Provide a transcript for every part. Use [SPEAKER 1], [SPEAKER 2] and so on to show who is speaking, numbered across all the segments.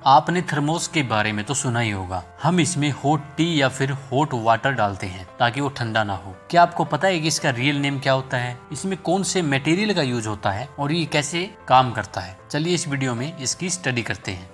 [SPEAKER 1] आपने थर्मोस के बारे में तो सुना ही होगा। हम इसमें हॉट टी या फिर हॉट वाटर डालते हैं ताकि वो ठंडा ना हो। क्या आपको पता है कि इसका रियल नेम क्या होता है, इसमें कौन से मटेरियल का यूज होता है और ये कैसे काम करता है? चलिए इस वीडियो में इसकी स्टडी करते हैं।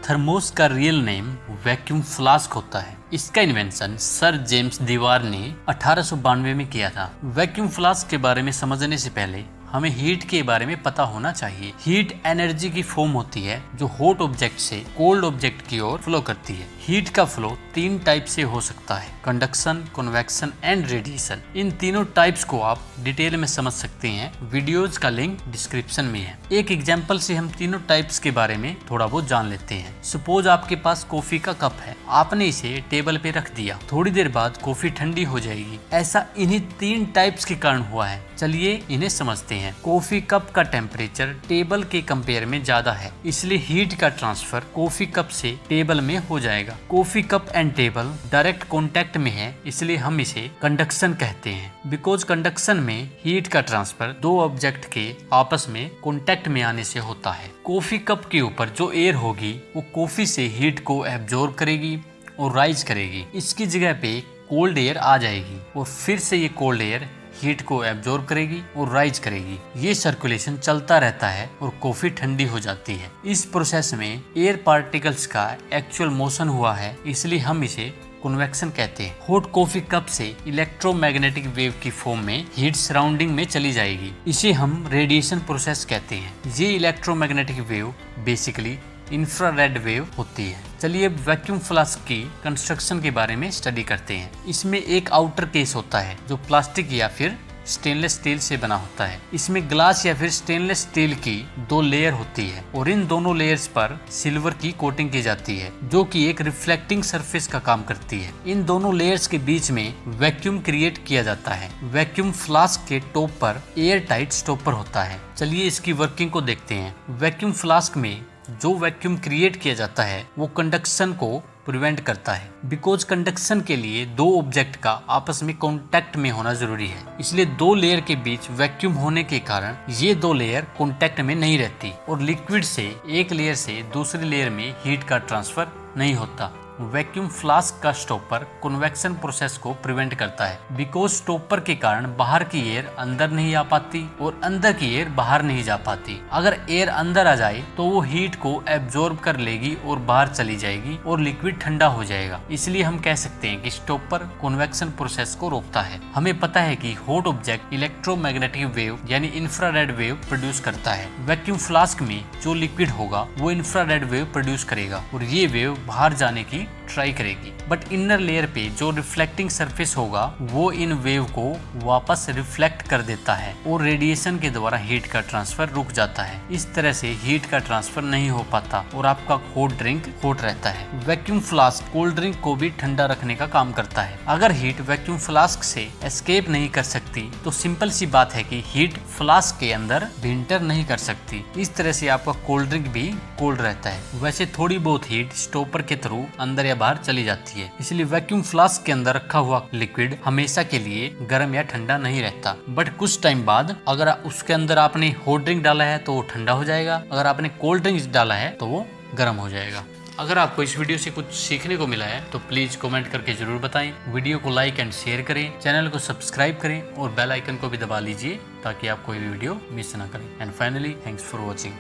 [SPEAKER 1] थर्मोस का रियल नेम वैक्यूम फ्लास्क होता है। इसका इन्वेंशन सर जेम्स दीवार ने 1892 में किया था। वैक्यूम फ्लास्क के बारे में समझने से पहले हमें हीट के बारे में पता होना चाहिए। हीट एनर्जी की फॉर्म होती है जो हॉट ऑब्जेक्ट से कोल्ड ऑब्जेक्ट की ओर फ्लो करती है। हीट का फ्लो 3 टाइप से हो सकता है, कंडक्शन, कन्वेक्शन एंड रेडिएशन। इन तीनों टाइप्स को आप डिटेल में समझ सकते हैं, वीडियोज का लिंक डिस्क्रिप्शन में है। एक एग्जांपल से हम तीनों टाइप्स के बारे में थोड़ा बहुत जान लेते हैं। सपोज आपके पास कॉफी का कप है, आपने इसे टेबल पे रख दिया, थोड़ी देर बाद कॉफी ठंडी हो जाएगी। ऐसा इन्हीं 3 टाइप्स के कारण हुआ है। चलिए इन्हें समझते हैं। कॉफी कप का टेम्परेचर टेबल के कंपेयर में ज्यादा है, इसलिए हीट का ट्रांसफर कॉफी कप से टेबल में हो जाएगा। Coffee cup and table direct contact में है, इसलिए हम इसे कंडक्शन कहते हैं। बिकॉज कंडक्शन में हीट का ट्रांसफर 2 ऑब्जेक्ट के आपस में कांटेक्ट में आने से होता है। कॉफी कप के ऊपर जो एयर होगी वो कॉफी से हीट को एब्जॉर्ब करेगी और राइज करेगी। इसकी जगह पे कोल्ड एयर आ जाएगी और फिर से ये कोल्ड एयर हीट को एब्जॉर्ब करेगी और राइज करेगी। ये सर्कुलेशन चलता रहता है और कॉफी ठंडी हो जाती है। इस प्रोसेस में एयर पार्टिकल्स का एक्चुअल मोशन हुआ है, इसलिए हम इसे कन्वेक्शन कहते हैं। हॉट कॉफी कप से इलेक्ट्रोमैग्नेटिक वेव की फॉर्म में हीट सराउंडिंग में चली जाएगी। इसे हम रेडिएशन प्रोसेस कहते हैं। ये electromagnetic wave basically infrared wave होती है। चलिए अब वैक्यूम फ्लास्क की कंस्ट्रक्शन के बारे में स्टडी करते हैं। इसमें एक आउटर केस होता है जो प्लास्टिक या फिर स्टेनलेस स्टील से बना होता है। इसमें ग्लास या फिर स्टेनलेस स्टील की 2 लेयर होती है और इन दोनों लेयर्स पर सिल्वर की कोटिंग की जाती है जो कि एक रिफ्लेक्टिंग सरफेस का काम करती है। इन दोनों लेयर्स के बीच में वैक्यूम क्रिएट किया जाता है। वैक्यूम फ्लास्क के टॉप पर एयर टाइट स्टॉपर होता है। चलिए इसकी वर्किंग को देखते हैं। वैक्यूम फ्लास्क में जो वैक्यूम क्रिएट किया जाता है वो कंडक्शन को प्रिवेंट करता है। बिकॉज कंडक्शन के लिए 2 ऑब्जेक्ट का आपस में कांटेक्ट में होना जरूरी है, इसलिए 2 लेयर के बीच वैक्यूम होने के कारण ये 2 लेयर कांटेक्ट में नहीं रहती और लिक्विड से एक लेयर से दूसरी लेयर में हीट का ट्रांसफर नहीं होता। वैक्यूम फ्लास्क का स्टॉपर कन्वेक्शन प्रोसेस को प्रिवेंट करता है। बिकॉज स्टॉपर के कारण बाहर की एयर अंदर नहीं आ पाती और अंदर की एयर बाहर नहीं जा पाती। अगर एयर अंदर आ जाए तो वो हीट को एब्जॉर्ब कर लेगी और बाहर चली जाएगी और लिक्विड ठंडा हो जाएगा। इसलिए हम कह सकते हैं कि स्टॉपर कन्वेक्शन प्रोसेस को रोकता है। हमें पता है कि हॉट ऑब्जेक्ट इलेक्ट्रोमैग्नेटिक वेव यानी इंफ्रारेड वेव प्रोड्यूस करता है। वैक्यूम फ्लास्क में जो लिक्विड होगा वो इंफ्रारेड वेव प्रोड्यूस करेगा और ये वेव बाहर जाने की ट्राई करेगी। बट इनर लेयर पे जो रिफ्लेक्टिंग सरफेस होगा वो इन वेव को वापस रिफ्लेक्ट कर देता है और रेडिएशन के द्वारा हीट का ट्रांसफर रुक जाता है। इस तरह से हीट का ट्रांसफर नहीं हो पाता और आपका हॉट ड्रिंक हॉट रहता है। वैक्यूम फ्लास्क कोल्ड ड्रिंक को भी ठंडा रखने का काम करता है। अगर हीट वैक्यूम फ्लास्क से एस्केप नहीं कर सकती तो सिंपल सी बात है कि हीट फ्लास्क के अंदर विंटर नहीं कर सकती। इस तरह से आपका कोल्ड ड्रिंक भी कोल्ड रहता है। वैसे थोड़ी बहुत हीट स्टॉपर के थ्रू अंदर या बाहर चली जाती है, इसलिए वैक्यूम फ्लास्क के अंदर रखा हुआ लिक्विड हमेशा के लिए गर्म या ठंडा नहीं रहता। बट कुछ टाइम बाद अगर उसके अंदर आपने हॉट ड्रिंक डाला है तो वो ठंडा हो जाएगा, अगर आपने कोल्ड ड्रिंक डाला है तो वो गर्म हो जाएगा। अगर आपको इस वीडियो से कुछ सीखने को मिला है तो प्लीज कमेंट करके जरूर बताएं। वीडियो को लाइक एंड शेयर करें, चैनल को सब्सक्राइब करें और बेल आइकन को भी दबा लीजिए ताकि आप कोई भी वीडियो मिस ना करें। And finally thanks for watching.